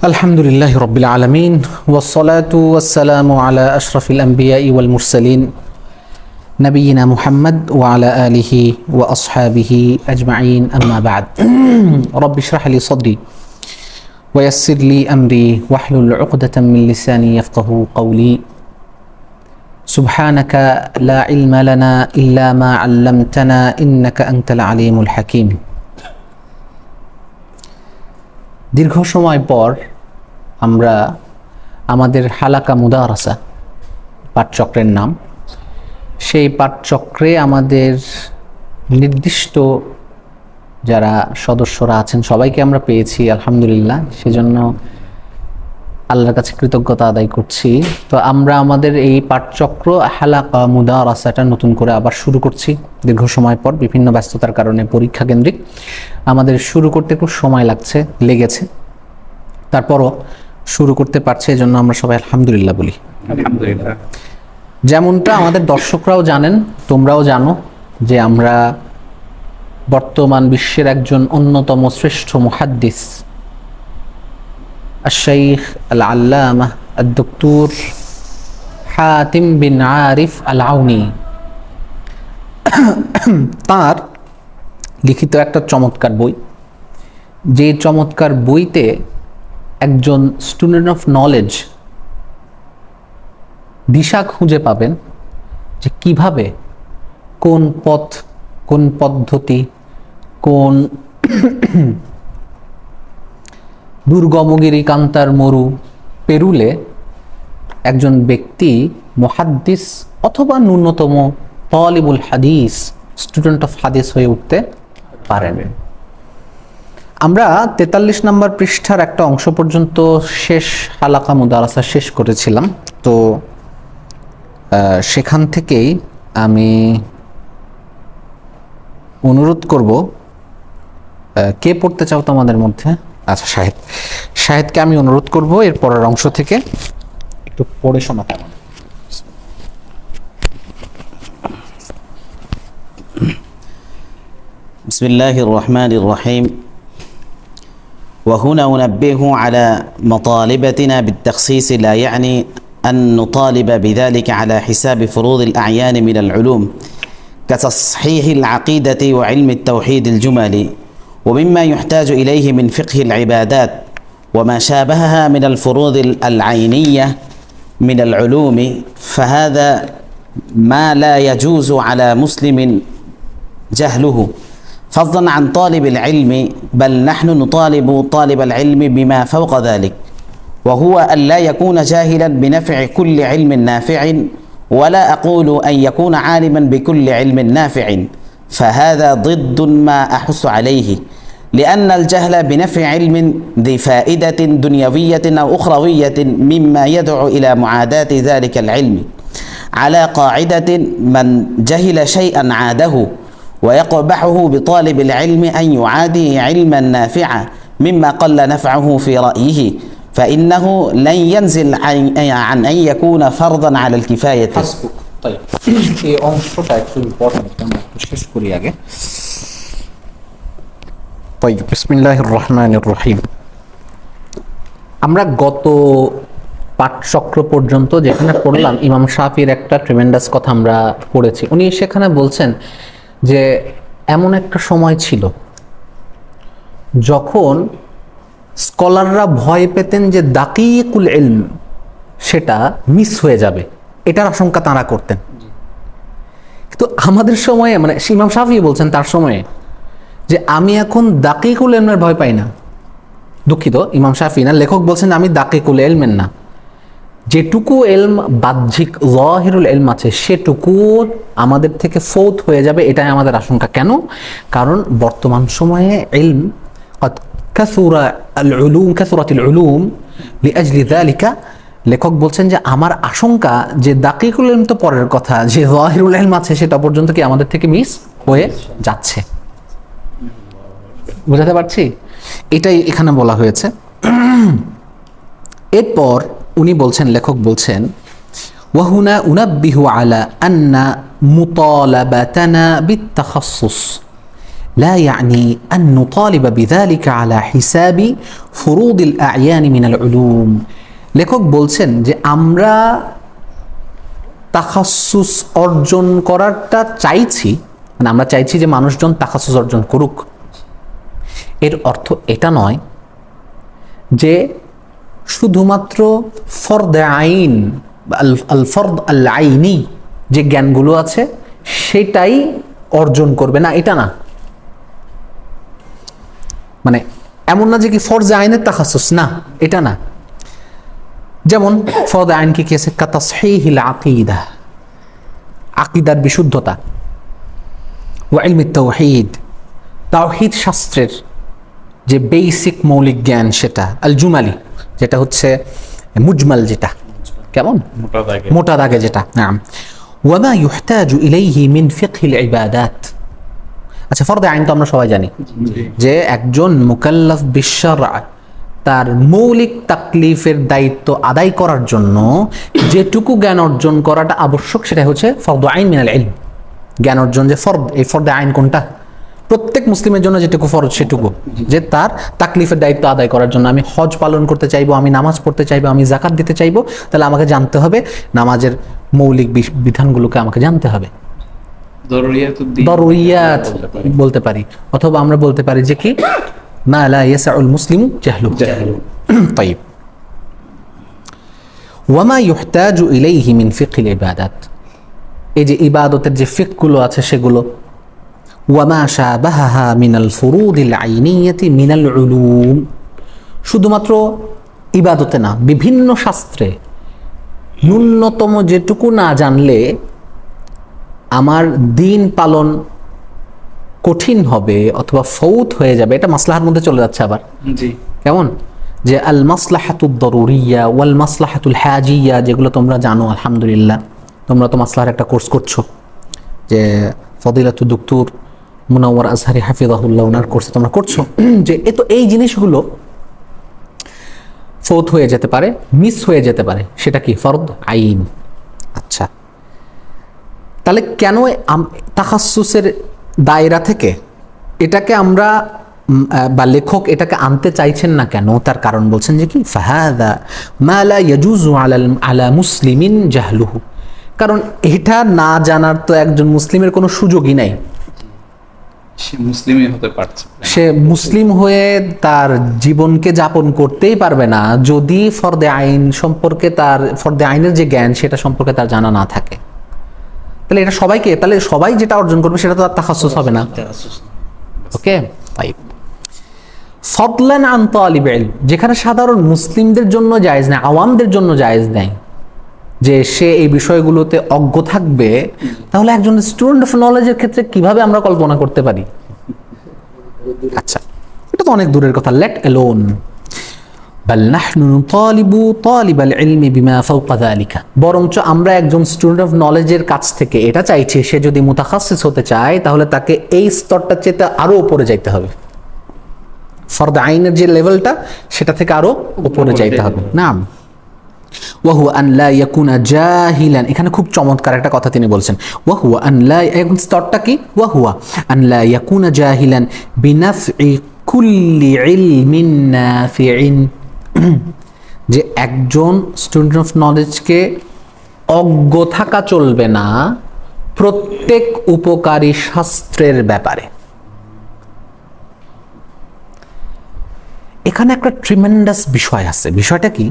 আলহামদুলিল্লাহি রাব্বিল আলামিন ওয়াসসালাতু ওয়াসসালামু আলা আশরাফিল আমবিয়াই ওয়াল মুরসালিন নবিয়িনা মুহাম্মদ ওয়া আলা আলিহি ওয়া আসহাবিহি আজমাইন আম্মা বা'দ রাব্বি ইশরাহ লি সাদরি ওয়া ইয়াসসির লি আমরি ওয়াহলুল উকদাতাম মিন লিসানি ইয়াফকাহু কওলি সুবহানাকা লা ইলমা লানা ইল্লা মা 'আল্লামতানা ইন্নাকা আনতাল আলিমুল হাকীম। দীর্ঘ সময় পর আমরা আমাদের হালাকা মুদারাসা পাঠচক্রের নাম, সেই পাঠচক্রে আমাদের নির্দিষ্ট যারা সদস্যরা আছেন সবাইকে আমরা পেয়েছি আলহামদুলিল্লাহ, সেজন্য আল্লাহর কাছে কৃতজ্ঞতা আদায় করছি। তো আমরা আমাদের এই পাঠচক্র হালাকা মুদারাসাটা নতুন করে আবার শুরু করছি দীর্ঘ সময় পর। বিভিন্ন ব্যস্ততার কারণে পরীক্ষা কেন্দ্রিক আমাদের শুরু করতে একটু সময় লেগেছে, তারপরও শুরু করতে পারছে, এজন্য আমরা সবাই আলহামদুলিল্লাহ বলি। আলহামদুলিল্লাহ। যেমনটা আমাদের দর্শকরাও জানেন, তোমরাও জানো যে আমরা বর্তমান বিশ্বের একজন অন্যতম শ্রেষ্ঠ মুহাদ্দিস আশ-শাইখ আল-আল্লামা আদ-দক্তর হাতিম বিন আরিফ আল-আউনি, তার লিখিত একটা চমৎকার বই, যে চমৎকার বইতে একজন স্টুডেন্ট অফ নলেজ দিশা খুঁজে পাবেন যে কিভাবে কোন পথ, কোন পদ্ধতি, কোন দুর্গমগিরি কান্তার মরু পেরুলে একজন ব্যক্তি মুহাদ্দিস অথবা ন্যূনতম তালিবুল হাদিস, স্টুডেন্ট অফ হাদিস হয়ে উঠতে পারেন। আমরা 43 নম্বর পৃষ্ঠার একটা অংশ পর্যন্ত শেষ হালাকা মুদারাসা শেষ করেছিলাম। তো সেখান থেকেই আমি অনুরোধ করব, কে পড়তে চাও তোমাদের মধ্যে? আচ্ছা, শাহেদকে আমি অনুরোধ করব এর পরের অংশ থেকে একটু পড়ে শোনাতে। বিসমিল্লাহির রহমানির রহিম। وهنا أنبه على مطالبتنا بالتخصيص، لا يعني أن نطالب بذلك على حساب فروض الأعيان من العلوم كتصحيح العقيدة وعلم التوحيد الجملي، ومما يحتاج إليه من فقه العبادات وما شابهها من الفروض العينية من العلوم، فهذا ما لا يجوز على مسلم جهله، فضلا عن طالب العلم، بل نحن نطالب طالب العلم بما فوق ذلك، وهو أن لا يكون جاهلا بنفع كل علم نافع، ولا أقول أن يكون عالما بكل علم نافع، فهذا ضد ما أحث عليه، لأن الجهل بنفع علم ذي فائدة دنيوية أو أخروية مما يدعو إلى معاداة ذلك العلم، على قاعدة من جهل شيئا عاده، ويقبحه بطالب العلم أن يعادي علما نافعا مما قل نفعه في رأيه، فإنه لن ينزل عن أن يكون فرضا على الكفاية। এই অংশটা একটু ইম্পর্টেন্ট, আমরা একটু শেষ করি আগে। বিসমিল্লাহির রহমানির রহিম। আমরা গত পাঠচক্র পর্যন্ত যেখানে পড়লাম, ইমাম শাফির একটা ট্রিমেন্ডাস কথা আমরা পড়েছি। উনি সেখানে বলছেন যে এমন একটা সময় ছিল যখন স্কলাররা ভয় পেতেন যে দাকিকুল ইলম সেটা মিস হয়ে যাবে, এটার আশঙ্কা তারা করতেন। কিন্তু আমাদের সময়ে, মানে ইমাম শাফি বলছেন তার সময়ে, যে আমি এখন দাকিকুল ইলমের ভয় পাই না। দুঃখিত, ইমাম শাফি না, লেখক বলছেন আমি দাকিকুল ইলমের না, যেটুকু এলম বাহ্যিক যাহিরুল ইলম আছে সেটুকু আমাদের থেকে ফৌত হয়ে যাবে, এটাই আমাদের আশঙ্কা। কেন? কারণ বর্তমান সময়ে ইলম কাসুরাতিল উলুম লিআজলি যালিকা, লেখক বলছেন যে আমার আশঙ্কা যে দাকিকুল ইলম তো পরের কথা, যে যাহিরুল ইলম আছে সেটা পর্যন্ত কি আমাদের থেকে মিস হয়ে যাচ্ছে। বুঝাতে পারছি? এটাই এখানে বলা হয়েছে। এরপর উনি বলছেন, লেখক বলছেন, ওয়াহুনা উনাব্বিহু আলা আন্না মুতালাবাতানা বিত্তাখাসসুস لا يعني أن نطالب بذلك على حساب فروض الأعيان من العلوم লেখক বলছেন যে আমরা তাখাসসুস অর্জন করারটা চাইছি, মানে আমরা চাইছি যে মানুষজন তাখাসসুস অর্জন করুক, এর অর্থ এটা নয় যে শুধুমাত্র ফরদে আইন আল ফরদ আল আইনি যে জ্ঞানগুলো আছে সেটাই অর্জন করবে, না এটা না। মানে এমন না যে কি ফরজে আইনের তাখাসসুস, না এটা না। যেমন ফরদে আইন কি আছে, কাতাসহিহিল আকিদা, আকিদার বিশুদ্ধতা, ওয়া ইলমিত তাওহীদ, তাওহীদ শাস্ত্রের যে বেসিক মৌলিক জ্ঞান সেটা, আল জুমালি যেটা হচ্ছে মুজমাল, যেটা কেমন মোটা দাগে যেটা, নাম ওয়া মা ইহতাজু ইলাইহি মিন ফিকহিল ইবাদাত। আচ্ছা, ফরদে আইন তো আমরা সবাই জানি যে একজন মুকাল্লাফ বিশরআ তার মৌলিক তাকলিফের দায়িত্ব আদায় করার জন্য যেটুকু জ্ঞান অর্জন করাটা আবশ্যক সেটা হচ্ছে ফরদু আইন মিনাল ইলম। জ্ঞান অর্জন যে ফরদ, এই ফরদে আইন কোনটা? প্রত্যেক মুসলিমের জন্য যেটুকু ফরজ সেটুকু, যে তার তাকলিফের দায়িত্ব আদায় করার জন্য আমি হজ পালন করতে চাইবো, আমি নামাজ পড়তে চাইবো, আমি যাকাত দিতে চাইবো, তাহলে আমাকে জানতে হবে নামাজের মৌলিক বিধানগুলোকে আমাকে জানতে হবে। দরুরিয়াত বলতে পারি, অথবা আমরা বলতে পারি যে কি মা লা ইয়াসউল মুসলিমু জাহলু। তাইব, ওয়া মা ইহতাজু ইলাইহি মিন ফিকহিল ইবাদাত, এই যে ইবাদতের যে ফিকগুলো আছে সেগুলো, ওয়া মা শাবাহাহা মিনাল ফুরুদিল আইনিয়াতি মিনাল উলুম, শুধুমাত্র ইবাদতে না, বিভিন্ন শাস্ত্রে ন্যূনতম যেটুকু না জানলে আমার দিন পালন কঠিন হবে অথবা ফৌত হয়ে যাবে, এটা মাসলাহার মধ্যে চলে যাচ্ছে আবার। জি, কেমন যে আল মাসলাহাতুদ দরুরিয়া ওয়াল মাসলাহাতুল হাজিয়া, যেগুলো তোমরা জানো আলহামদুলিল্লাহ, তোমরা তো মাসলাহার একটা কোর্স করছো, যে ফদিলাতু দক্তর মুনাওয়ার আজহারি হাফিজাহুল্লাহ ওনার কোর্সে তোমরা করছো, যে এই জিনিসগুলো ফৌত হয়ে যেতে পারে, মিস হয়ে যেতে পারে, সেটা কি ফরদ আইন। আচ্ছা, তাহলে কেন তাখাসসুসের দায়রা থেকে এটাকে আমরা বা লেখক এটাকে আনতে চাইছেন না কেন? তার কারণ বলছেন যে কি ফাহাদা মা লা ইয়াজুজু আলা মুসলিমিন জাহলুহু, কারণ এটা না জানার তো একজন মুসলিমের কোনো সুযোগই নাই। সে মুসলিম হয়ে তার জীবনকে যাপন করতেই পারবে না যদি ফরদে আইন সম্পর্কে, তার ফরদে আইনের যে জ্ঞান সেটা সম্পর্কে তার জানা না থাকে। তাহলে এটা সবাইকে, তাহলে সবাই যেটা অর্জন করবে সেটা তো আর তাখাসসুস হবে না। ওকে, তাই ফদলান আন তালিবে ইলম, যেখানে সাধারণ মুসলিমদের জন্য জায়েজ নেই, আওয়ামদের জন্য জায়েজ নেই যে সে এই বিষয়গুলোতে অজ্ঞ থাকবে, তাহলে একজন স্টুডেন্ট অফ নলেজের ক্ষেত্রে কিভাবে আমরা কল্পনা করতে পারি? আচ্ছা, এটা তো অনেক দূরের কথা, লেট অ্যালোন। বাল নাহনু নুতালিবু তালিবাল ইলমি বিমা ফাওকা যালিকা, বরঞ্চ আমরা একজন স্টুডেন্ট অফ নলেজের কাছ থেকে এটা চাইছি, সে যদি মুতাখাসসিস হতে চায় তাহলে তাকে এই স্তরটা চেয়ে আরো উপরে যাইতে হবে, ফরদ আইনের যে লেভেলটা সেটা থেকে আরো উপরে যাইতে হবে। নাম ওয়াহুয়া আন লা ইয়াকুনা জাহিলান, এখানে খুব চমৎকার একটা কথা তিনি বলছেন, ওয়াহুয়া আন লা, এখন স্তরটা কি? ওয়াহুয়া আন লা ইয়াকুনা জাহিলান বিনাফই কুল্লি ইলমিন নাফিইন, যে একজন স্টুডেন্ট অফ নলেজকে অজ্ঞ থাকা চলবে না প্রত্যেক উপকারী শাস্ত্রের ব্যাপারে। এখানে একটা ট্রিমেন্ডাস বিষয় আছে। বিষয়টা কি?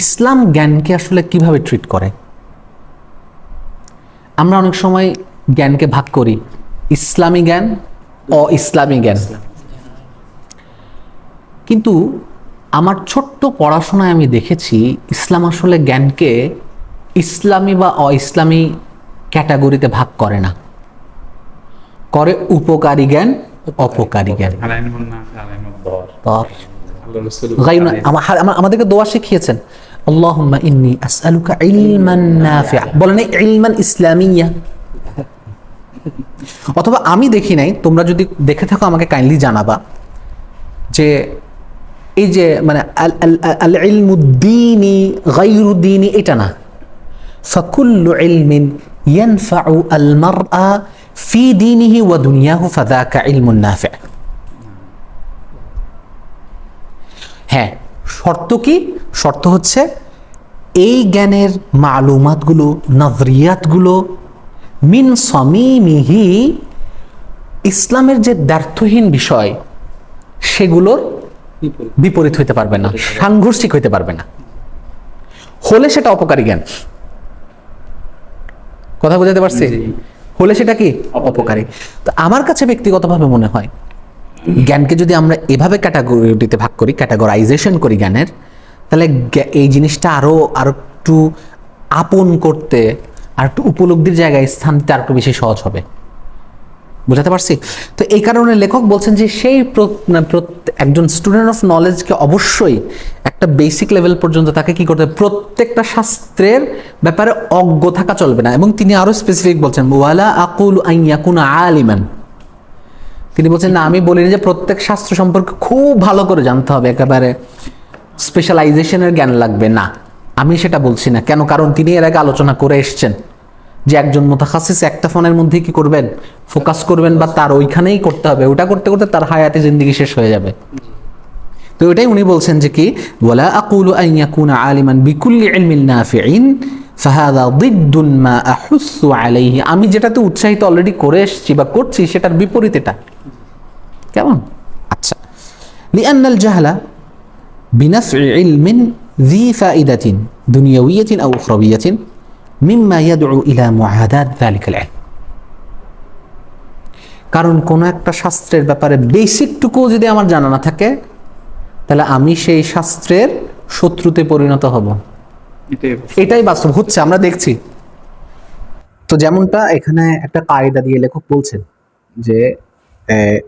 ইসলাম জ্ঞানকে আসলে কিভাবে ট্রিট করে। আমরা অনেক সময় জ্ঞানকে ভাগ করি ইসলামী জ্ঞান, অ-ইসলামী জ্ঞান, কিন্তু আমার ছোট্ট পড়াশোনায় আমি দেখেছি ইসলাম আসলে জ্ঞানকে ইসলামী বা অ-ইসলামী ক্যাটাগরিতে ভাগ করে না, করে উপকারী জ্ঞান, অপকারী জ্ঞান। আমাদেরকে দোয়া শিখিয়েছেন, আল্লাহুম্মা ইন্নী আসআলুকা ইলমান নাফিআ, বলেন ইলমান ইসলামিয়া। অথবা আমি দেখি নাই, তোমরা যদি দেখে থাকো আমাকে কাইন্ডলি জানাবা, যে এই যে মানে আল ইলমুদ্দীনি গায়রুদ্দীনি, এটা না, ফাকুল্লু ইলমিন ইয়ানফাউ আল মারআ ফি দীনিহি ওয়া দুনিয়াহু ফাযাকা ইলমুন নাফি'। হ্যাঁ, শর্ত কি? শর্ত হচ্ছে এই জ্ঞানের মালুমাতগুলো, নজরিয়াতগুলো মিন সামিমিহি, ইসলামের যে দ্ব্যর্থহীন বিষয় সেগুলোর বিপরীত হইতে পারবে না, সাংঘর্ষিক হইতে পারবে না। হলে সেটা অপকারী জ্ঞান। কথা বুঝাতে পারছি? হলে সেটা কি অপকারী। তো আমার কাছে ব্যক্তিগতভাবে মনে হয় জ্ঞানকে যদি আমরা এভাবে ক্যাটাগরিতে ভাগ করি, ক্যাটাগরাইজেশন করি জ্ঞানের, তাহলে এই জিনিসটা আরো একটু আপন করতে, আর একটু উপলব্ধির জায়গায় স্থান দিতে আর একটু বেশি সহজ হবে। বুঝাতে পারছি? তো এই কারণে লেখক বলছেন যে সেই একজন স্টুডেন্ট অফ নলেজকে অবশ্যই একটা বেসিক লেভেল পর্যন্ত তাকে কি করতে হবে, প্রত্যেকটা শাস্ত্রের ব্যাপারে অজ্ঞ থাকা চলবে না। এবং তিনি আরো স্পেসিফিক বলছেন, ওয়ালা আকুলু আন ইয়াকুনা আলিমান। তিনি বলছেন না, আমি বলিনি যে প্রত্যেক শাস্ত্র সম্পর্কে খুব ভালো করে জানতে হবে, একেবারে স্পেশালাইজেশনের জ্ঞান লাগবে না, আমি সেটা বলছি না। কেন? কারণ তিনি এর আগে আলোচনা করে এসছেন যে একজন মুতাখাসিস একটা ফোনের মধ্যে কি করবেন, ফোকাস করবেন, বা তার ওইখানেই করতে হবে। ওটা করতে করতে তার হায়াতে জিন্দেগি শেষ হয়ে যাবে। তো এটাই উনি বলছেন যে কি, ওয়ালা আকুলু আন ইয়াকুনা আলিমান বিকুল্লি ইলমিন নাফিইন ফাহাদা দিদ্দুন মা আহুসসু আলাইহি। আমি যেটাতে উৎসাহিত অলরেডি করে এসেছি বা করছি সেটার বিপরীত এটা। কেমন? আচ্ছা, লিআন্নাল জাহলা বিনাফই ইলমিন যী ফাইদাতিন দুনিয়াউইয়াতিন আও উখরাউইয়াতিন মিম্মা ইয়াদউ ইলা মুআদাত যালিকাল ইলম। কারণ কোন একটা শাস্ত্রের ব্যাপারে বেসিকটুকু যদি আমার জানা না থাকে, তাহলে আমি সেই শাস্ত্রের শত্রুতে পরিণত হব। এটাই বাস্তব হচ্ছে, আমরা দেখছি। তো যেমনটা এখানে একটা কায়দা দিয়ে লেখক বলছেন যে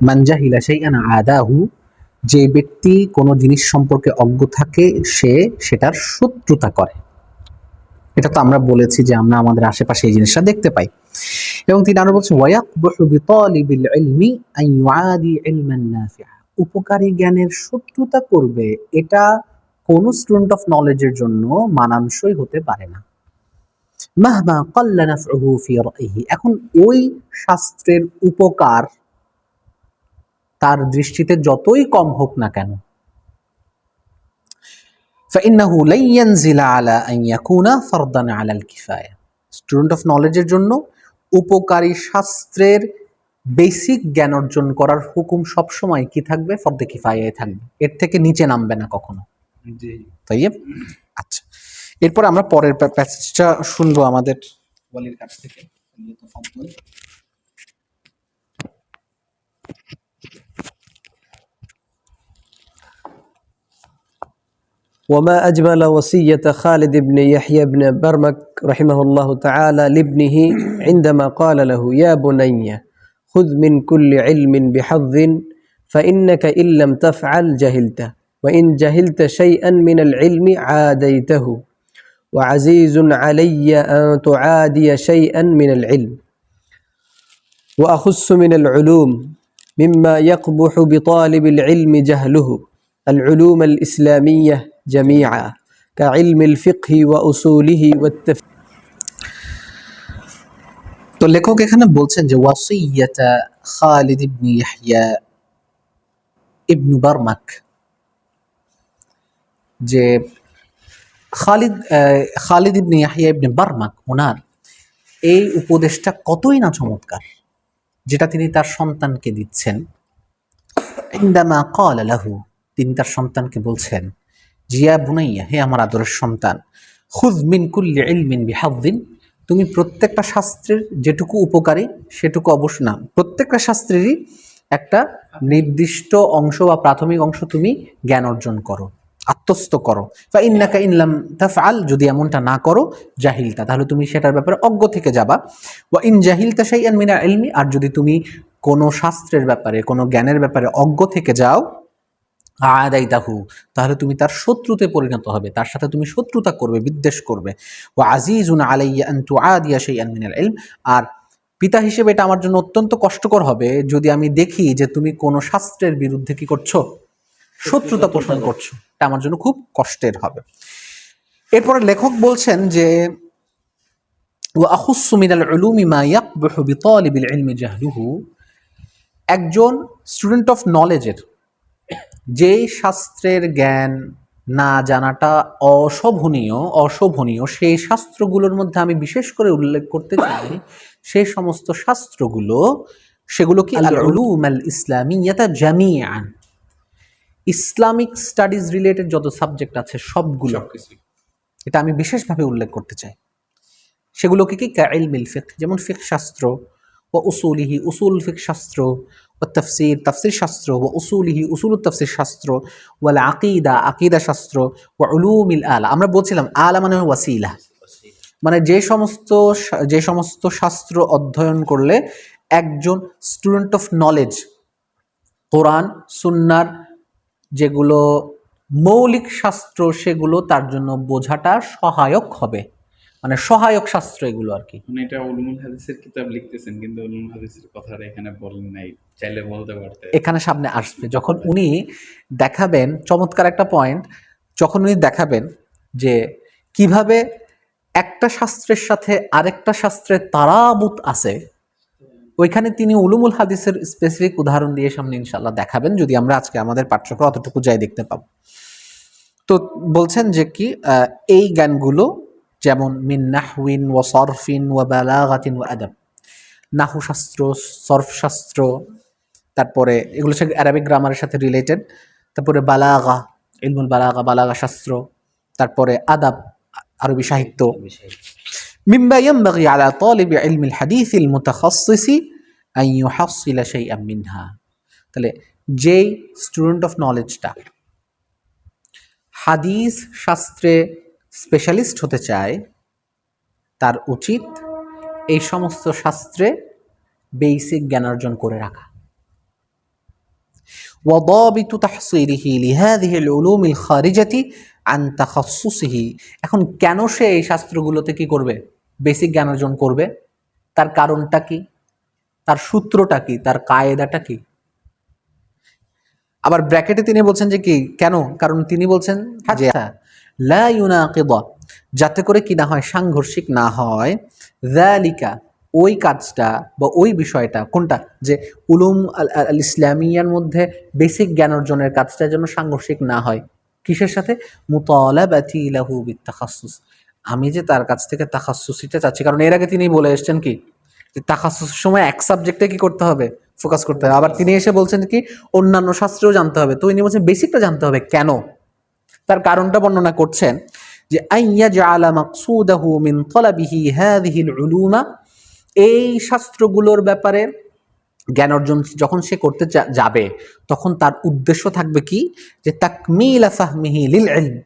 মান জাহিলা শাইআন আদাহু, যে ব্যক্তি কোনো জিনিস সম্পর্কে অজ্ঞ থাকে সে সেটার শত্রুতা করে। এটা তো আমরা বলেছি যে আমরা আমাদের আশেপাশে এই জিনিসটা দেখতে পাই। এবং তিনি আরো বলছেন, ওয়ায়াকবহু বিতালিবিল ইলমি আন ইউআদি ইলমান নাফিআ। উপকারী জ্ঞানের শত্রুতা করবে, এটা কোন স্টুডেন্ট অফ নলেজের জন্য মানানসই হতে পারে না। মাহমা ক্বাল্লা নাফউহু ফি রাইহি। এখন ওই শাস্ত্রের উপকার তার দৃষ্টিতে যতই কম হোক না কেন, ফাইন্নাহু লা ইয়ানজিলা আলা আন ইয়াকুনা ফারদান আলাল কিফায়া। স্টুডেন্ট অফ নলেজের জন্য উপকারী শাস্ত্রের বেসিক জ্ঞান অর্জন করার হুকুম সবসময় কি থাকবে, ফরদে কিফায়ায় থাকবে, এর থেকে নিচে নামবে না কখনো। তাই? আচ্ছা, এরপর আমরা পরের প্যাসেজটা শুনবো আমাদের ওয়ালির কাছ থেকে। وما أجمل وصية خالد بن يحيى بن برمك رحمه الله تعالى لابنه عندما قال له: يا بني خذ من كل علم بحظ فإنك إن لم تفعل جهلت، وإن جهلت شيئا من العلم عاديته، وعزيز علي أن تعادي شيئا من العلم، وأخص من العلوم مما يقبح بطالب العلم جهله العلوم الإسلامية جميعا كعلم الفقه وأصوله والتفسير. তো লেখক এখানে বলছেন যে ওয়াসিয়াতা খালিদ ইবনে ইয়াহইয়া ইবনে বারমাক, যে খালিদ ইবনে ইয়াহইয়া ইবনে বারমাক, ওনার এই উপদেশটা কতই না চমৎকার, যেটা তিনি তার সন্তানকে দিচ্ছেন। ইনদামা ক্বালা লাহু, তিনি তার সন্তানকে বলছেন, জিয়া বুনাইয়া, হে আমার আদরের সন্তান, খুয মিন কুল্লি ইলমিন বিহাযিন, তুমি প্রত্যেকটা শাস্ত্রের যেটুকু উপকারী সেটুকু অবশ্য না, প্রত্যেকটা শাস্ত্রেরই একটা নির্দিষ্ট অংশ বা প্রাথমিক অংশ তুমি জ্ঞান অর্জন করো, আত্মস্থ করো। ফাইন্নাকা ইন লাম তাফআল, যদি এমনটা না করো, জাহিলতা, তাহলে তুমি সেটার ব্যাপারে অজ্ঞ থেকে যাবা। ওয়া ইন জাহিলতা শাইআন মিনাল ইলমি, আর যদি তুমি কোনো শাস্ত্রের ব্যাপারে, কোনো জ্ঞানের ব্যাপারে অজ্ঞ থেকে যাও, আদাইতাহু, তাহলে তুমি তার শত্রুতে পরিণত হবে, তার সাথে তুমি শত্রুতা করবে, বিদ্বেষ করবে। ওয়া আজিজুন আলাইয়া আন তুআদিয়া শাইআন মিনাল ইলম, আর পিতা হিসেবে এটা আমার জন্য অত্যন্ত কষ্টকর হবে যদি আমি দেখি যে তুমি কোনো শাস্ত্রের বিরুদ্ধে কি করছো, শত্রুতা পোষণ করছো, এটা আমার জন্য খুব কষ্টের হবে। এরপরে লেখক বলছেন যে ওয়া আখুসসু মিনাল উলুমি মা ইয়াকবুহু বিতালিবিল ইলমি জাহলুহু, একজন স্টুডেন্ট অফ নলেজের যেই শাস্ত্রের জ্ঞান না জানাটা অশোভনীয় সেই শাস্ত্রগুলোর মধ্যে আমি বিশেষ করে উল্লেখ করতে চাই সেই সমস্ত শাস্ত্রগুলো, সেগুলো কি আল উলুম আল ইসলামিয়াতা জামিআন, ইসলামিক স্টাডিজ রিলেটেড যত সাবজেক্ট আছে সবগুলো, এটা আমি বিশেষভাবে উল্লেখ করতে চাই। সেগুলোকে কি কাইলমিল ফিকহ, যেমন ফিকহ শাস্ত্র, ও উসুলিহি উসুল ফিকহ শাস্ত্র, ও তাফসির তাফসির শাস্ত্র, ও উসুলিহি উসুল তাফসির শাস্ত্র, ওয়াল আকিদা আকিদা শাস্ত্র, ও উলুমিল আলা। আমরা বলছিলাম আলা মানে ওয়াসিলা, মানে যে সমস্ত শাস্ত্র অধ্যয়ন করলে একজন স্টুডেন্ট অফ নলেজ কোরআন সুন্নার যেগুলো মৌলিক শাস্ত্র সেগুলো তার জন্য বোঝাটা সহায়ক হবে, মানে সহায়ক শাস্ত্র এগুলো আর কি। মানে এটা উলুমুল হাদিসের কিতাব লিখতেছেন, কিন্তু উলুমুল হাদিসের কথাটা এখানে বলেন নাই, চাইলে বলতে পারতেন। এখানে সামনে আসবে যখন উনি দেখাবেন, চমৎকার একটা পয়েন্ট, যখন উনি দেখাবেন যে কিভাবে একটা শাস্ত্রের সাথে আরেকটা শাস্ত্রের তারাবুত আছে, ওইখানে তিনি উলুমুল হাদিসের স্পেসিফিক উদাহরণ দিয়ে সামনে ইনশাআল্লাহ দেখাবেন, যদি আমরা আজকে আমাদের পাঠ্যক্রম অতটুকু যাই দেখতে পাবো। তো বলছেন যে কি এই জ্ঞানগুলো যেমন মিন নাহউইন ওয়া সরফিন ওয়া বালাগাতিন ওয়া আদাব, নাহু শাস্ত্র, সরফ শাস্ত্র, তারপরে এগুলো হচ্ছে অ্যারাবিক গ্রামারের সাথে রিলেটেড, তারপরে বালাগা ইলমুল বালাগা বালাগা শাস্ত্র, তারপরে আদাব আরবি সাহিত্য। মিম্মা ইয়ানবাগি আলা তালিবি ইলমিল হাদিসিল মুতাখাসসিসি আন ইউহাসসিলা শাইআন মিনহা। তাহলে যেই স্টুডেন্ট অফ নলেজটা হাদিস শাস্ত্রে স্পেশালিস্ট হতে চায়, তার উচিত এই সমস্ত শাস্ত্রে বেসিক জ্ঞান অর্জন করে রাখা। وضابط تحصيله لهذه العلوم الخارجة عن تخصصه। এখন কেন সে এই শাস্ত্রগুলোতে কি করবে, বেসিক জ্ঞান অর্জন করবে, তার কারণটা কি, তার সূত্রটা কি, তার কায়দাটা কি। আবার ব্র্যাকেটে তিনি বলছেন যে কি কেন, কারণ তিনি বলছেন যে লা ইউনাকিদা, যাতে করে কি না হয়, সাংঘর্ষিক না হয়, যালিকা ওই কাজটা বা ওই বিষয়টা, কোনটা, যে উলুম আল ইসলামিয়ার মধ্যে বেসিক জ্ঞান অর্জনের কাজটা যেন সাংঘর্ষিক না হয় কিসের সাথে, মুতালাবাতি লাহু বিতাখাসসুস, আমি যে তার কাছ থেকে তাখাসসুসিটা চাচ্ছি। কারণ এর আগে তিনি বলে এসেছেন কি যে তাখাসসুসের সময় এক সাবজেক্টে কি করতে হবে, ফোকাস করতে হবে। আবার তিনি এসে বলছেন কি অন্যান্য শাস্ত্রেও জানতে হবে। তো ইনি বলছেন বেসিকটা জানতে হবে। কেন, তার কারণটা বর্ণনা করছেন যে আইয়াজআলা মাকসুদাহু মিন তালাবিহি হাযিহিল উলুমা, এই শাস্ত্রগুলোর ব্যাপারে জ্ঞান অর্জন যখন সে করতে যাবে তখন তার উদ্দেশ্য থাকবে কি, যে তাকমিলা ফাহমিহি লিল ইলম,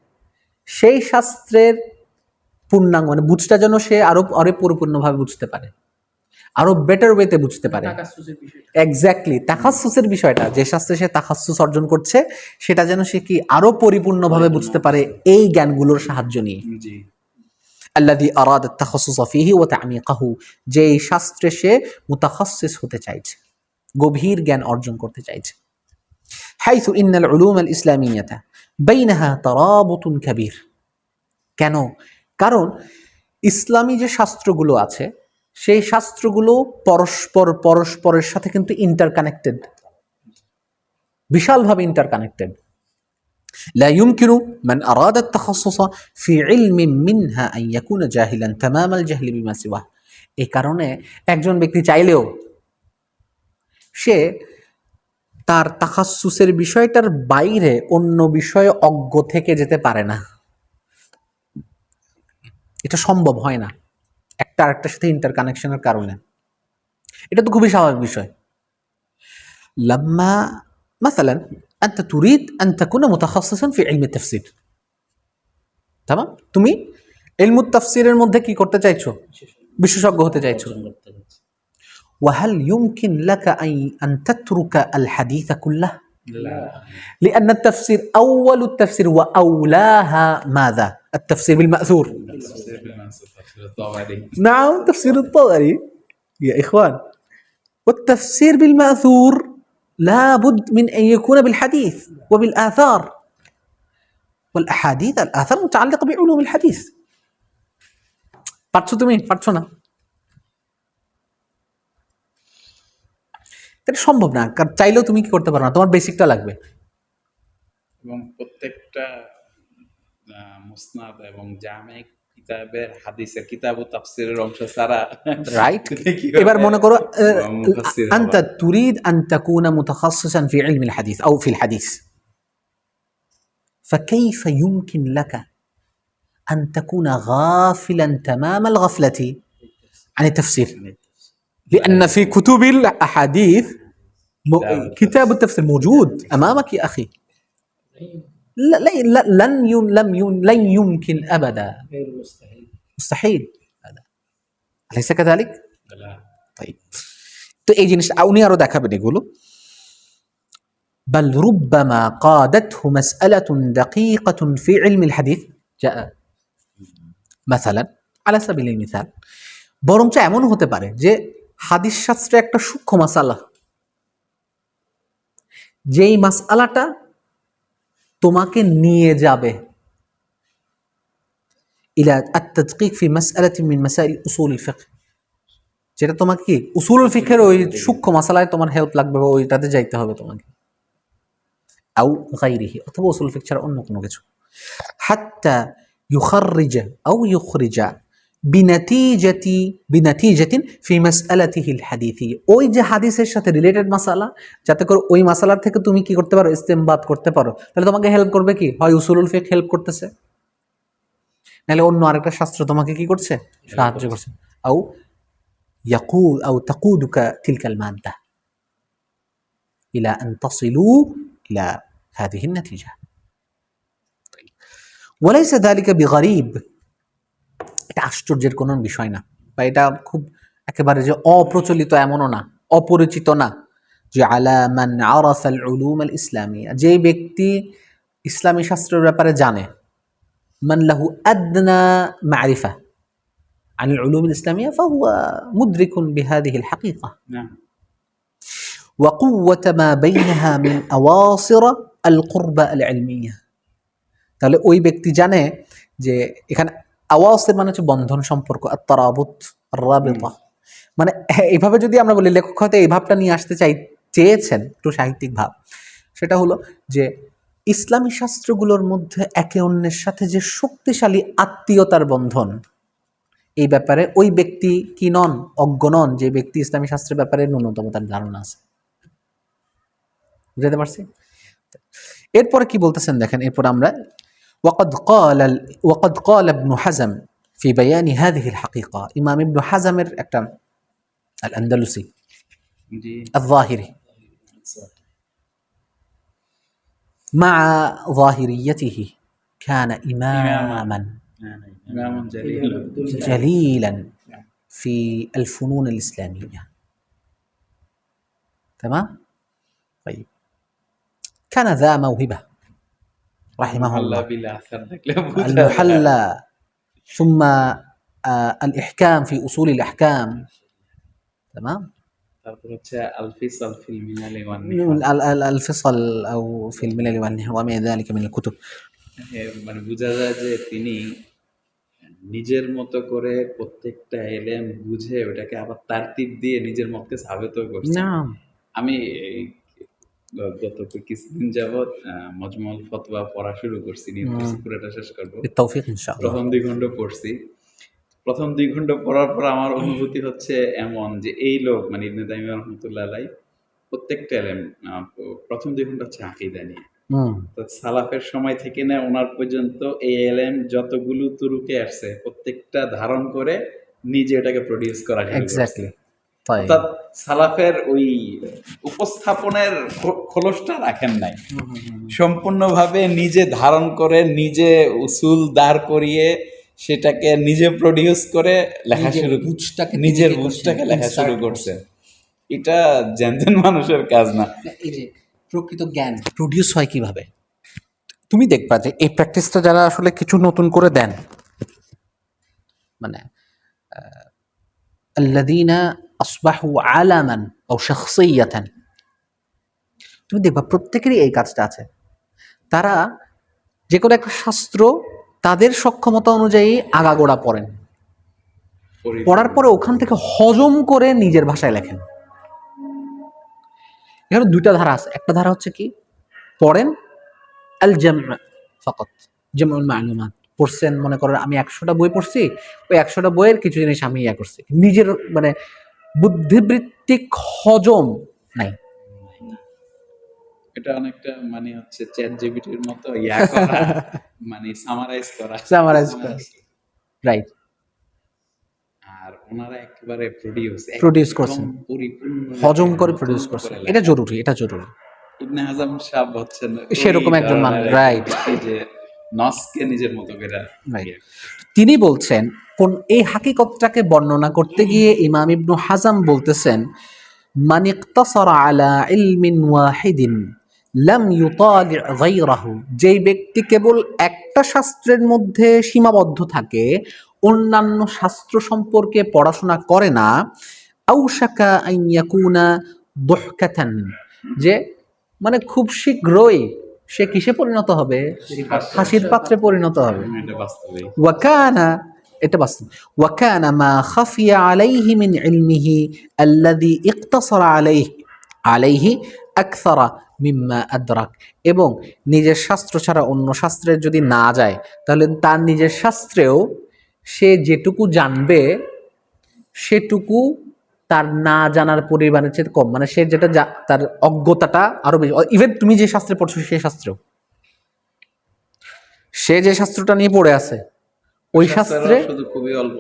সেই শাস্ত্রের পূর্ণাঙ্গ মানে বুঝটা যেন সে আরো পরিপূর্ণভাবে বুঝতে পারে, আরো বেটার ওয়েতে বুঝতে পারে। এক্স্যাক্টলি তাখাসসুসের বিষয়টা, যে শাস্ত্রে সে তাখাসসুস অর্জন করছে সেটা যেন সে কি আরো পরিপূর্ণভাবে বুঝতে পারে এই জ্ঞানগুলোর সাহায্য নিয়ে। জি, আল্লাযী আরাদা আত-তাখাসসুস ফীহি ওয়া তা'মিকাহু, যে এই শাস্ত্রে সে মুতাখাসসিস হতে চাইছে, গভীর জ্ঞান অর্জন করতে চাইছে। হাইসু ইন্নাল উলুম আল ইসলামিয়াতা বাইনাহা তারাবুতুন কাবীর, কেন, কারণ ইসলামী যে শাস্ত্রগুলো আছে সেই শাস্ত্রগুলো পরস্পরের সাথে কিন্তু ইন্টারকানেক্টেড, বিশালভাবে ইন্টারকানেক্টেড। لا يمكن من أراد التخصص في علم منها أن يكون جاهلا تمام الجهل بما سواه। এই কারণে একজন ব্যক্তি চাইলেও সে তার তাখাসসুসের বিষয়টার বাইরে অন্য বিষয়ে অজ্ঞ থেকে যেতে পারে না, এটা সম্ভব হয় না একটা আরেকটার সাথে ইন্টারকানেকশনের কারণে। এটা তো খুবই স্বাভাবিক বিষয়। লাম্মা مثلا أنت تريد أن تكون متخصصا في علم التفسير، تمام, তুমি ইলমুত তাফসীরের মধ্যে কি করতে চাইছো, বিশেষজ্ঞ হতে চাইছো। وهل يمكن لك أن تترك الحديث كله؟ لا، لأن التفسير أول التفسير وأولاها ماذا؟ التفسير بالمأثور. تفسير بالمنصوص، تفسير الطبري. نعم، تفسير الطبري يا إخوان. والتفسير بالمأثور لابد من أن يكون بالحديث وبالآثار، والأحاديث الآثار متعلقة بعلوم الحديث. পারছো তুমি, পারছো না, এটা সম্ভব না, কারণ চাইলেও তুমি কি করতে পারো না, তোমার বেসিকটা লাগবে। এবং প্রত্যেকটা মুসনাদ এবং জামে কিতাবের হাদিসের কিতাব ও তাফসিরের অংশ ছাড়া রাইট। কিভাবে এবার মনে করো মুফাসসির হওয়া? আনতা তুরিদ আন তাকুনা মুতাখাসসিসান ফি ইলমি আল হাদিস আও ফি আল হাদিস فكيف يمكن لك أن تكون غافلا تمام الغفلة عن التفسير؟ لأن في كتب الأحاديث كتاب التفسير موجود أمامك يا أخي. لن يمكن أبدا، مستحيل هذا، أليس كذلك؟ طيب তো এই জিনিসটা উনি আরো দেখাবেন এগুলো। بل ربما قادته مسألة دقيقة في علم الحديث جاء مثلا على سبيل المثال، বরঞ্চ এমন হতে পারে যে হাদিস শাস্ত্রে একটা সূক্ষ্ম মাসালা, যেই মাসআলাটা তোমাকে নিয়ে যাবে ইলা আত-তাদকিক ফি মাসআলাতিন মিন মাসাইল উসুল আল-ফিকহ, যেটা তোমাকে কি উসুল ফিকহের ওই সূক্ষ্ম মাসালায় তোমার হেল্প লাগবে, ওইটাতে যাইতে হবে তোমাকে, আও গায়রিহি, অথবা উসুল ফিকহ ছাড়া অন্য কোনো কিছু, হাত্তা ইউখাররিজা আও ইউখরিজা বিনাতিজাতিন ফি মাসআলাতিহি আল-হাদিসিয়্যা, ওই যে হাদিসের সাথে রিলেটেড মাসালা, যাতে করে ওই মাসালার থেকে তুমি কি করতে পারো, ইস্তেমবাত করতে পারো। তাহলে তোমাকে হেল্প করবে কি, হয় উসুলুল ফিকহ হেল্প করতেছে, নাহলে অন্য আরেকটা শাস্ত্র তোমাকে কি করছে, সাহায্য করছে। আও ইয়াকুল আও তাকুদুকা তিলকাল মাদ্দা ইলা আন তাসিলু ইলা হাদিহি নাতিজা। ওয়ালাইসা যালিকা বিগরিব, এটা আশ্চর্যের কোনো বিষয় না, বা এটা খুব একেবারে যে অপ্রচলিত এমনও না, অপরিচিত না। যে আলা মান আরাফা আল উলুম আল ইসলামিয়া, যে ব্যক্তি ইসলামী শাস্ত্রের ব্যাপারে জানে, মান লাহু আদনা মারিফা আন আল উলুম আল ইসলামিয়া ফাহুয়া মুদরিকুন বিহাদিহি আল হাকিকা ওয়া কুওয়াত মা বাইনাহা মিন আওয়াসির আল কুরবা আল ইলমিয়া। তাহলে ওই ব্যক্তি জানে যে এখানে আওয়াসির মানে হচ্ছে বন্ধন, সম্পর্ক, আত-তারাবুত, আর-রাবিতা, মানে এইভাবে যদি আমরা বলি, লেখক হয়তো এই ভাবটা নিয়ে আসতে চেয়েছেন, একটু সাহিত্যিক ভাব, সেটা হলো যে ইসলামী শাস্ত্রগুলোর মধ্যে একে অন্যের সাথে যে শক্তিশালী আত্মীয়তার বন্ধন, এই ব্যাপারে ওই ব্যক্তি কি নন, অজ্ঞ নন, যে ব্যক্তি ইসলামী শাস্ত্রের ব্যাপারে ন্যূনতম তার ধারণা আছে। বুঝতে পারছি? এরপরে কি বলতেছেন দেখেন, এরপর আমরা وقد قال ابن حزم في بيان هذه الحقيقة، إمام ابن حزم الأندلسي الظاهري مع ظاهريته كان إماما جليلا في الفنون الإسلامية. تمام؟ طيب كان ذا موهبة رحمه الله، المحلى ثم الإحكام في أصول الأحكام. تمام؟ الفصل أو في الملل والنهى وما ذلك من الكتب. মানে বোঝা যায় যে তিনি নিজের মতো করে প্রত্যেকটা এলেম বুঝে ওটাকে আবার তারতিব দিয়ে নিজের মতকে সাবিত করছেন। আমি গত কিছুদিন যাবৎ মজমুল ফতোয়া পড়া শুরু করছি, পুরোটা শেষ করবো, বিত্তৌফিক ইনশাআল্লাহ। প্রথম 2 ঘন্টা পড়ছি। প্রথম 2 ঘন্টা পড়ার পর আমার অনুভূতি হচ্ছে এমন যে এই লোক মানে ইবনে তাইমিয়া রাহমাতুল্লাহ আলাইহি প্রত্যেকটা এলেম প্রথম 2 ঘন্টা হচ্ছে আকীদা নিয়ে, তো সালাফের সময় থেকে না ওনার পর্যন্ত এই এলেম যতগুলো তুরুকে আসছে প্রত্যেকটা ধারণ করে নিজে এটাকে প্রডিউস করা শুরু করছে। অর্থাৎ সালাফের ওই উপস্থাপনের খোলসটা রাখেন নাই, সম্পূর্ণভাবে নিজে ধারণ করে, নিজে উসুল দাঁড় করিয়ে সেটাকে নিজে প্রডিউস করে লেখা শুরু, নিজের বুঝটাকে লেখা শুরু করছে। এটা জ্ঞানজন মানুষের কাজ না। এই যে প্রকৃত জ্ঞান প্রডিউস হয় কিভাবে, তুমি দেখবা যে এই প্র্যাকটিসটা যারা আসলে কিছু নতুন করে দেন, মানে আল্লাযীনা আসবাহু আলামান আও শাখসিয়াতান, তুমি দেখবা প্রত্যেকেরই এই কাজটা আছে। তারা যে কোনো একটা শাস্ত্র তাদের সক্ষমতা অনুযায়ী আগাগোড়া পড়েন, পড়ার পরে ওখান থেকে হজম করে নিজের ভাষায় লেখেন। এখানে দুইটা ধারা আছে। একটা ধারা হচ্ছে কি, পড়েন আল জামা ফাকাত, জামউল মালুমাত পড়ছেন, মনে করেন আমি 100টা বই পড়ছি, ওই 100টা বইয়ের কিছু জিনিস আমি করছি, নিজের মানে বুদ্ধিবৃত্তিক হজম নাই। এটা অনেকটা মানে হচ্ছে চ্যাট জিপিটির মতো করা, মানে সামারাইজ করা, সামারাইজ করা, রাইট। আর ওনারা একেবারে প্রডিউস করছেন, পরিপূর্ণ হজম করে প্রডিউস করছেন। এটা জরুরি, এটা জরুরি। ইবনে হাজাম সাহেব হচ্ছেন সেরকম একজন মানুষ, রাইট, যে নসকে নিজের মতো করে, রাইট। তিনি বলছেন কোন এই হাকিকতটাকে বর্ণনা করতে গিয়ে ইমাম ইবনু হাজাম বলতেছেন, মান ইকতাসারা আলা ইলমিন ওয়াহিদিন লাম ইউতালি গায়রাহু, যেই ব্যক্তি কেবল একটা শাস্ত্রের মধ্যে সীমাবদ্ধ থাকে, অন্যান্য শাস্ত্র সম্পর্কে পড়াশোনা করে না, আউশাকা আন ইয়াকুনা দুহকাতান, যে মানে খুব শীঘ্রই সে কিসে পরিণত হবে, হাসির পাত্রে পরিণত হবে। এটা বাস্তবে ওয়াকানা, এটা বাস্তব, ওয়াকানা মা খাফিয়া আলাইহি মিন ইলমিহি আল্লাযী ইকতাসারা আলাইহি আকসারা মিম্মা আদরাক, এবং নিজের শাস্ত্র ছাড়া অন্য শাস্ত্রের যদি না যায়, তাহলে তার নিজের শাস্ত্রেও সে যেটুকু জানবে সেটুকু তার না জানার পরিমাণের চেয়ে কম, মানে সে যেটা তার অজ্ঞতাটা আরো বেশি। ইভেন তুমি যে শাস্ত্রে পড়ছো সেই শাস্ত্রেও, সে যে শাস্ত্রটা নিয়ে পড়ে আছে ওই শাস্ত্রে শুধু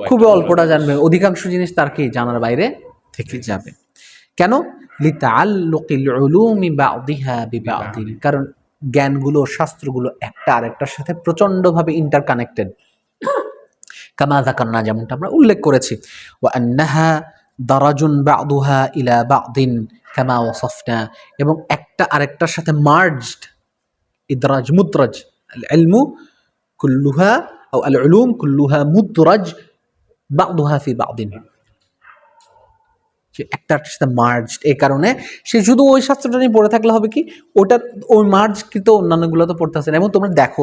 খুবই অল্পটা জানবে, অধিকাংশ জিনিস তার কি জানার বাইরে থেকে যাবে। কেন? লিতাআল্লুকিল উলুমি বা'দিহা বিবা'দিন, কারণ জ্ঞানগুলো, শাস্ত্রগুলো একটা আরেকটার সাথে প্রচন্ডভাবে ইন্টারকানেক্টেড। কামা যাকারনা, যেমনটা আমরা উল্লেখ করেছি, ওয়া আন্নাহা দারাজুন বা'দুহা ইলা বা'দিন কামা ওয়াসাফনা, এবং একটা আরেকটার সাথে মার্জড, ইদরাজ মুদরাজ, আল ইলমু কুল্লুহা আও আল উলুম কুল্লুহা মুদরাজ বা'দুহা ফি বা'দিন, যে একটার সাথে মার্জড। এই কারণে সে শুধু ওই শাস্ত্রটা নিয়ে পড়ে থাকলে হবে কি, ওটা ওই মার্জ কিন্তু অন্যান্যগুলো তো পড়তে আসে না। এবং তোমরা দেখো,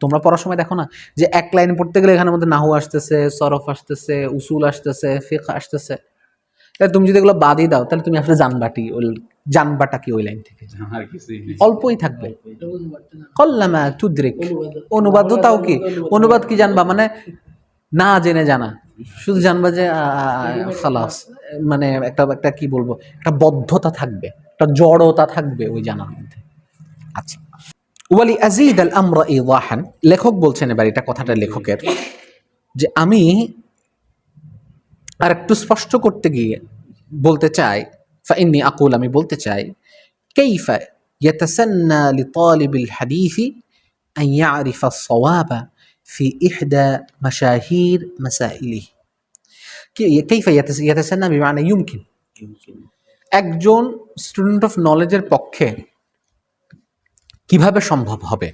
তোমরা পড়ার সময় দেখো না যে এক লাইন পড়তে গেলে এখানের মধ্যে নাহু আসতেছে, সরফ আসতেছে, উসুল আসতেছে, ফিকহ আসতেছে, তাহলে তুমি যদি এগুলো বাদই দাও তাহলে তুমি আসলে জানবাটা কি ওই লাইন থেকে? আর কিছুই নেই। অল্পই থাকবে। কল্লামা তুদ্রিক, অনুবাদও তাও কি, অনুবাদ কি জানবা, মানে না জেনে জানা, শুধু জানবা যে খালাস, মানে একটা কি বলবো, একটা বদ্ধতা থাকবে, একটা জড়তা থাকবে ওই জানার মধ্যে। আচ্ছা, ওয়ালি আযীদ আল আমরা ইদাহান, লেখক বলছেন এবার, এটা কথাটা লেখকের, যে আমি আর একটু স্পষ্ট করতে গিয়ে বলতে চাই, ফাইন্নী আকুল, আমি বলতে চাই, কাইফা ইয়াতাসান্না লিতালিবিল হাদীসি আন ইয়ারিফা আস-সাওয়াবা ফি ইহদা মাশাহির মাসাইলিহি। কাইফা ইয়াতাসান্না বিমানা ইউমকিন, একজন স্টুডেন্ট অফ নলেজের পক্ষে কিভাবে সম্ভব হবে,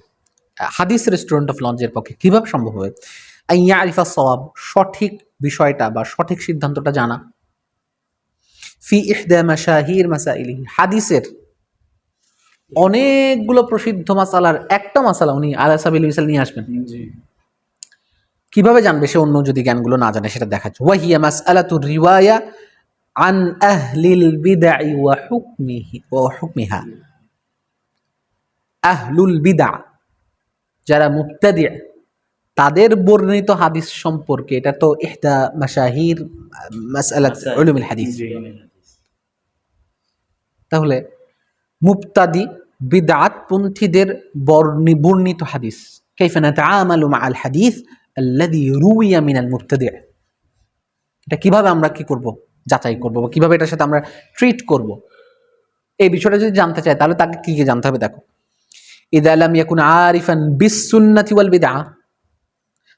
হাদিসের স্টুডেন্ট অফ নলেজের পক্ষে কিভাবে সম্ভব হবে, আন ইয়ারিফা আস-সাওয়াব, সঠিক বিষয়টা বা সঠিক সিদ্ধান্তটা জানা, ফি ইহদা মাশাহির মাসাইলিহি, হাদিসের অনেকগুলো প্রসিদ্ধ মাসালার একটা মাসালা উনি আলা সাবিল মিসাল নিয়ে আসবেন। কিভাবে জানবে সে, অন্য যদি জ্ঞানগুলো না জানে সেটা দেখাচ্ছে। ওয়াহিয়া মাসআলাতুর রিওয়ায়া আন আহলিল বিদআ ওয়া হুকমিহা, আহলুল বিদআ যারা মুবতাদি', তাদের বর্ণিত হাদিস সম্পর্কে, এটা তো ইহদা মাশাহির মাসআলাত উলুমুল হাদিস। তাহলে মুবতাদি বিদআত পন্থীদের বর্ণিত হাদিস, কাইফা নাতাআমালু মাআল হাদিস আল্লাযী রুইয়া মিনাল মুবতাদি', এটা কিভাবে আমরা কি করব, যাচাই করব, বা কিভাবে এটার সাথে আমরা ট্রিট করব, এই বিষয়টা যদি জানতে চাই তাহলে তাকে কি কি জানতে হবে। দেখো, ইযা লাম ইয়াকুন আরিফান বিস সুন্নাতি ওয়াল বিদআ,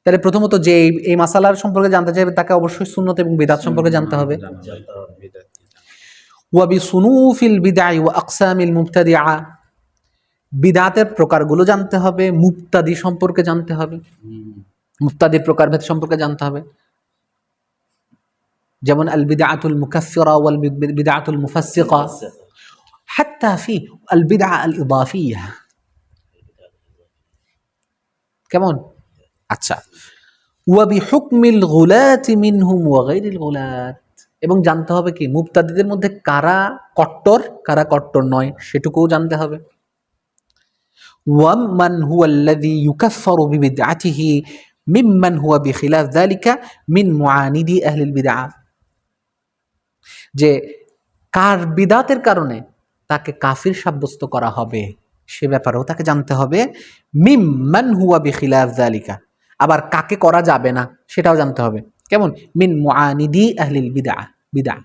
তাহলে প্রথমত যে এই মাসালার সম্পর্কে জানতে চাইবে তাকে অবশ্যই সুন্নত এবং বিদআত সম্পর্কে জানতে হবে। ওয়া বিসুনুফিল বিদআ ওয়া আকসামিল মুবতাদিআ, বিদআতের প্রকারগুলো জানতে হবে, মুবতাদি সম্পর্কে জানতে হবে, মুবতাদির প্রকারভেদ সম্পর্কে জানতে হবে, যেমন আল বিদআতুল মুকাফফিরা ওয়াল বিদআতুল মুফাসসিকা, হাত্তা ফি আল বিদআ আল ইদাফিয়া। কেমন? আচ্ছা, ওয়া বিহুকমিল গুলাত মিনহুম ওয়া গায়রিল গুলাত, এবং জানতে হবে কি মুবতাদিদের মধ্যে কারা কট্টর নয় সেটুকুও জানতে হবে। ওয়ামান হুয়াল্লাযী ইউকাফফারু বিবিদআতিহি মিম্মান হুয়া বিখিলাফ যালিকা মিন মুআনিদি আহলিল বিদআহ, যে কার বিদাতের কারণে তাকে কাফির সাব্যস্ত করা হবে সে ব্যাপারেও তাকে জানতে হবে। মিম্মান হুয়া বিখিলাফ যালিকা, আবার কাকে করা যাবে না সেটাও জানতে হবে। কেমন? মিন মুআনিদি আহলিল বিদআহ, বিদআহ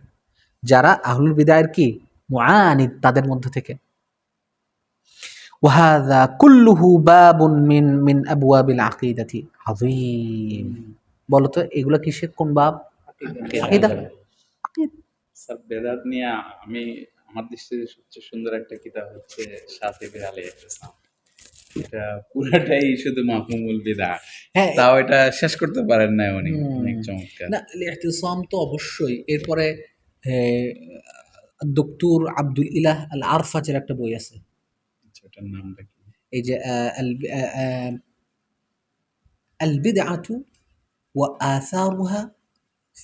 যারা আহলুল বিদআহের কি মুআনিদ তাদের মধ্য থেকে। ওয়াহাযা কুল্লুহু বাবুন মিন আবওয়াবিল আকিদাতি আযীম। বলো তো এগুলা কিসের কোন বাব? আকীদা। স্যার বেদাত নিয়ে আমার দৃষ্টিতে সবচেয়ে সুন্দর একটা কিতাব হচ্ছে শাতিবীর আলী ইহতিসাম। এটা পুরাটাই শুধু মাফহুমুল বিদআহ, হ্যাঁ, তাও এটা শেষ করতে পারেন না উনি। অনেক চমৎকার। না ইহতিসাম তো অবশ্যই। এরপরে ডক্টর আব্দুল ইলাহ আল আরফাজের একটা বই আছে, ওটার নামটা কি? এই যে আল বিদআতু ওয়া আসারুহা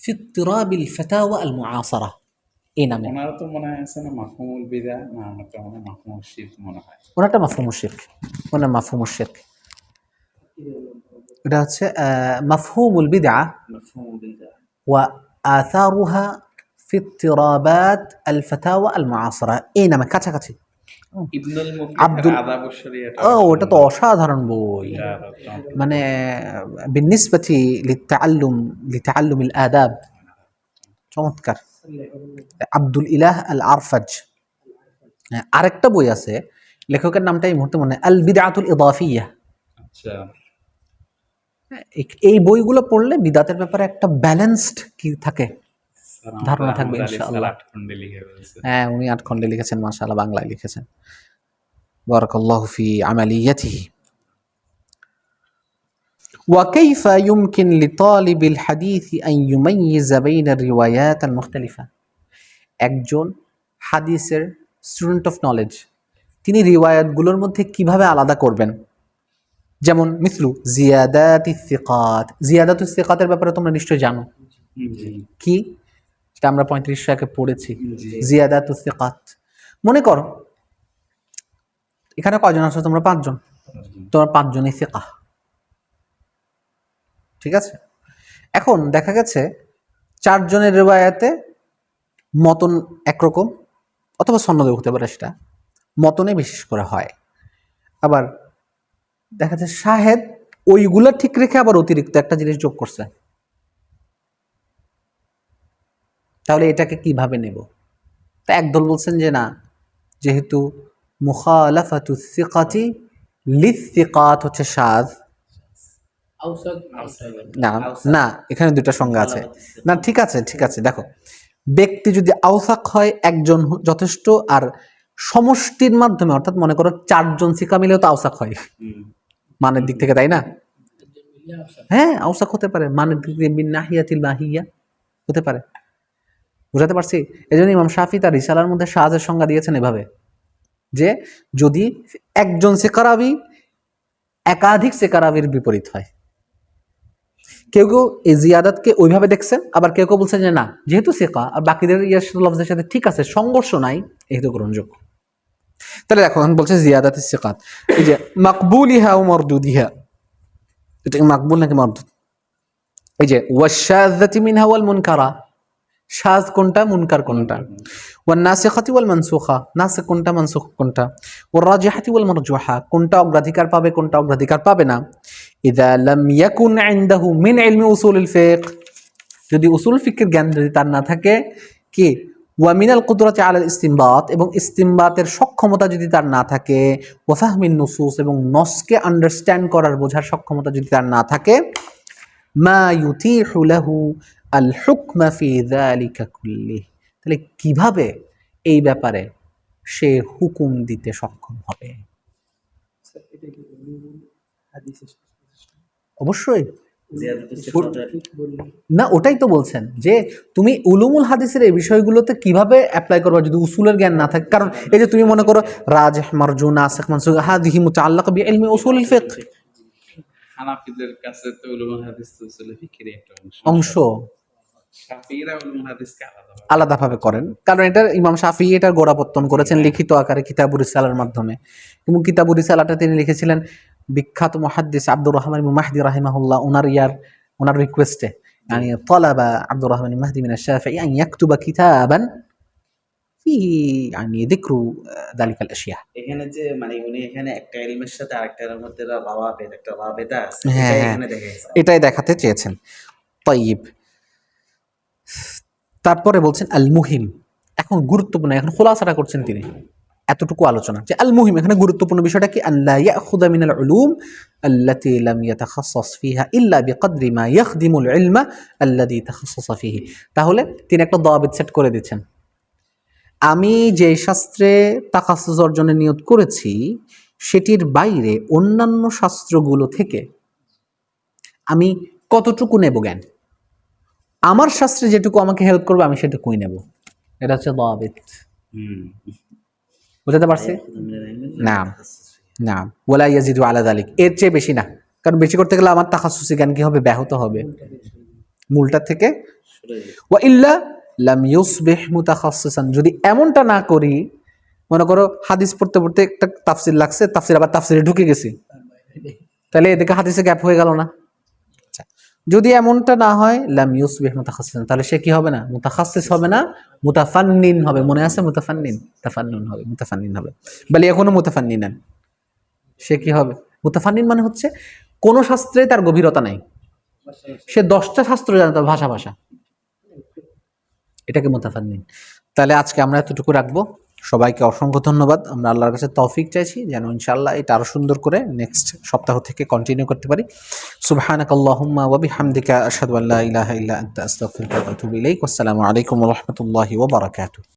ফি ইত্তিরাবিল ফাতাওয়া আল মুআসারা, এই নামে। ওনারা তো মনে হয় আছে না মাফহুমুল বিদআহ, না ওনারটা মনে হয় মাফহুমুল শিরক মনে হয়। ওনারটা মাফহুমুশ শিরক, ওনার মাফহুমুশ শিরক। এটা হচ্ছে মাফহুমুল বিদআহ মাফহুমুল বিদআহ ওয়া আসারুহা ফি ইত্তিরাবাত আল ফাতাওয়া আল মুআসারা, এই নামে কাছাকাছি। ইবনুল মুফলিহ আব্দুল, আদাব ও শরিয়াত। ওটা তো অসাধারণ বই, মানে বিনিসবাতি লিতাআল্লুমিল আদাব, চমৎকার। আব্দুল ইলাহ আল আরফাজ। আরেকটা বই আছে, লেখকের নামটা এই মুহূর্তে মনে, আল বিদআতুল ইদাফিয়া। আচ্ছা, এই বইগুলো পড়লে বিদাতের ব্যাপারে একটা ব্যালেন্সড কি থাকে ধারণা থাকবে ইনশাআল্লাহ। হ্যাঁ, উনি 8 খণ্ডে লিখেছেন, মাশাআল্লাহ, বাংলায় লিখেছেন। বারাকাল্লাহু ফি আমালিয়াতিহি। وكيف يمكن لطالب الحديث أن يميز بين الروايات المختلفة؟ একজন হাদিসের স্টুডেন্ট অফ নলেজ তিনি রিওয়ায়াতগুলোর মধ্যে কিভাবে আলাদা করবেন? যেমন মিসলু জিয়াদাতুস সিকাত। জিয়াদাতুস সিকাতের ব্যাপারে তোমরা নিশ্চয়ই জানো কি, এটা আমরা 3500 একে পড়েছি। জিয়াদাতুস সিকাত, মনে করো এখানে কয়জন আছো? তোমরা 5 জন, তোমরা 5 জনই সিকাহ, ঠিক আছে? এখন দেখা গেছে 4 জনের রিওয়ায়াতে মতন একরকম, অথবা সনদে হতে পারে, সেটা মতনে বিশেষ করে হয়। আবার দেখা যাচ্ছে শাহেদ ওইগুলা ঠিক রেখে আবার অতিরিক্ত একটা জিনিস যোগ করছে, তাহলে এটাকে কিভাবে নেব? তা একদল বলছেন যে না, যেহেতু মুখালাফাতুস সিকাতি লিসসিকাত হচ্ছে শায। না না, এখানে দুটো সংজ্ঞা আছে। না, ঠিক আছে ঠিক আছে, দেখো ব্যক্তি যদি আউসাক হয় একজন যথেষ্ট, আর সমষ্টির মাধ্যমে অর্থাৎ মনে করো 4 জন সিকা মিলেও তো আউসাক হয় মানের দিক থেকে, তাই না? হ্যাঁ, আউসাক হতে পারে মানের দিক থেকে, মিন নাহিয়াতিল মাহিয়া হতে পারে। বুঝাতে পারছি? এজন্য ইমাম শাফি তার রিসালার মধ্যে শাযের সংজ্ঞা দিয়েছেন এভাবে, যে যদি একজন সিকারাবি একাধিক সিকারাবির বিপরীত হয়। কেউ কেউ এই জিয়াদাতকে ওইভাবে দেখছেন, আবার কেউ কেউ বলছেন যে না, যেহেতু সিকা আর বাকিদের লফজের সাথে ঠিক আছে, সংঘর্ষ নাই, এই তো গ্রহণযোগ্য। তাহলে দেখো এখন বলছে জিয়াদাতুস সিকাত, এই যে মাকবুলিহা ও মারদুদিহা, এটা মাকবুল নাকি মারদুদ? এই যে ওয়াশাযাতি মিনহা ওয়াল মুনকারা, শায কোনটা, মুনকার কোনটা? ওয়ান নাসিখাতি ওয়াল মানসুখা, নাসিখ কোনটা, মানসুখ কোনটা? ওয়ার রাজিহাতি ওয়াল মারজুহা, কোনটা অগ্রাধিকার পাবে, কোনটা অগ্রাধিকার পাবে না? ইযা লাম ইয়াকুন ইনদাহু মিন ইলমি উসুলিল ফিকহ, যদি উসুল ফিকহের জ্ঞান যদি তার না থাকে, কি ওয়া মিনাল কুদরাতি আলাল ইসতিমবাত, এবং ইসতিমবাতের সক্ষমতা যদি তার না থাকে, ওয়া ফাহমিন নুসুস, এবং নসকে আন্ডারস্ট্যান্ড করার বোঝার সক্ষমতা যদি তার না থাকে, মা ইউতিহু লাহু আল হুকমা ফি যালিকা কুল্লিহি, তাহলে কিভাবে এই ব্যাপারে সে হুকুম দিতে সক্ষম হবে? অবশ্যই না, ওটাই তো বলছেন যে তুমি উলুমুল হাদিসের এই বিষয়গুলোতে কিভাবে অ্যাপ্লাই করবে যদি উসুলের জ্ঞান না থাকে। কারণ এই যে তুমি মনে করো রাজিহ, মারজু, নাসিখ, মানসুখ, হাদিহি মুতাআল্লাক বিইলমি উসুলিল ফিকহ, হানাফিদের কাছে তো উলুমুল হাদিস তো উসুল ফিকহের একটা অংশ। শাফিঈরা উলুমুল হাদিসকে আলাদা আলাদাভাবে করেন, কারণ এটা ইমাম শাফি এটার গোড়াপত্তন করেছেন লিখিত আকারে কিতাবুর রিসালার মাধ্যমে, এবং কিতাবুর রিসালাটা তিনি লিখেছিলেন বিখ্যাত মুহাদ্দিস আব্দুর রহমান ইবনে মাহদি রাহিমাহুল্লাহ ওনার রিকোয়েস্টে, يعني طلب عبد الرحمن المهدي من الشافعي أن يكتب كتابا فيه يعني ذكر ذلك الأشياء. এখানে যে মানে উনি এখানে একটা ইলমের সাথে আরেকটার মধ্যে রাওয়াবেদ একটা রাবেতা আছে, হ্যাঁ, এটা হ্যাঁ। এখানে দেখা গেছে। এটাই দেখাতে চেয়েছেন। তাইব, তারপরে বলছেন আল মুহিম, এখন গুরুত্বপূর্ণ, এখন খোলাসাটা করছেন তিনি, এতটুকু আলোচনা যে আল মুহিম এখানে গুরুত্বপূর্ণ বিষয়টা কি, আল্লা ইয়াখুযা মিনাল উলুম আল্লাতী লাম ইয়াতাখাসসাস ফিহা ইল্লা বিকদরি মা ইয়াখদিমুল ইলমা আল্লাযী তাখাসসাসা ফিহি। তাহলে তিনি একটা দাওয়াবিত সেট করে দিচ্ছেন, আমি যে শাস্ত্রে তাখাসসুস অর্জনের নিয়ত করেছি সেটির বাইরে অন্যান্য শাস্ত্রগুলো থেকে আমি কতটুকু নেব জ্ঞান, আমার শাস্ত্রে যেটুকু আমাকে হেল্প করবে আমি সেটুকুই নেব। এটা হচ্ছে দাওয়াবিত। বুঝতে পারছি? না না, ওয়ালা ইয়াজিদু আলা যালিক, এর চেয়ে বেশি না, কারণ বেশি করতে গেলে আমার তাখাসসুসি জ্ঞান কি হবে, ব্যাহত হবে, মূলটা থেকে। ওয়া ইল্লা লাম ইউসবিহ মুতাখাসসিসান, যদি এমনটা না করি, মনে করো হাদিস পড়তে পড়তে একটা তাফসির লাগছে, তাফসির আবার তাফসিরে ঢুকে গেছি, তাহলে এদিকে হাদিসে গ্যাপ হয়ে গেল না। আচ্ছা, যদি এমনটা না হয় লাম ইউসবিহ মুতাখাসসিসান, তাহলে সে কি হবে না, মুতাখাসসিস হবে না, মুতাফান্নিন হবে। মনে আছে মুতাফান্নিন, তাফান্নুন হবে, মুতাফান্নিন হবে, বলে এখনো মুতাফান্নিনান। সে কি হবে, মুতাফান্নিন মানে হচ্ছে কোন শাস্ত্রে তার গভীরতা নাই, সে 10টা শাস্ত্র জানে, তার ভাষা ভাষা, এটাকে মুতাফান্নিন। তাহলে আজকে আমরা এতটুকু রাখবো। সবাইকে অসংখ্য ধন্যবাদ। আমরা আল্লাহর কাছে তৌফিক চাইছি যেন ইনশাআল্লাহ এটা আরো সুন্দর করে নেক্সট সপ্তাহ থেকে কন্টিনিউ করতে পারি। সুবহানাকাল্লাহুম্মা ওয়া বিহামদিকা আশহাদু আল্লা ইলাহা ইল্লা আনতা আস্তাগফিরুকা ওয়া আতুবু ইলাইক। আসসালামু আলাইকুম ওয়া রাহমাতুল্লাহি ওয়া বারাকাতুহু।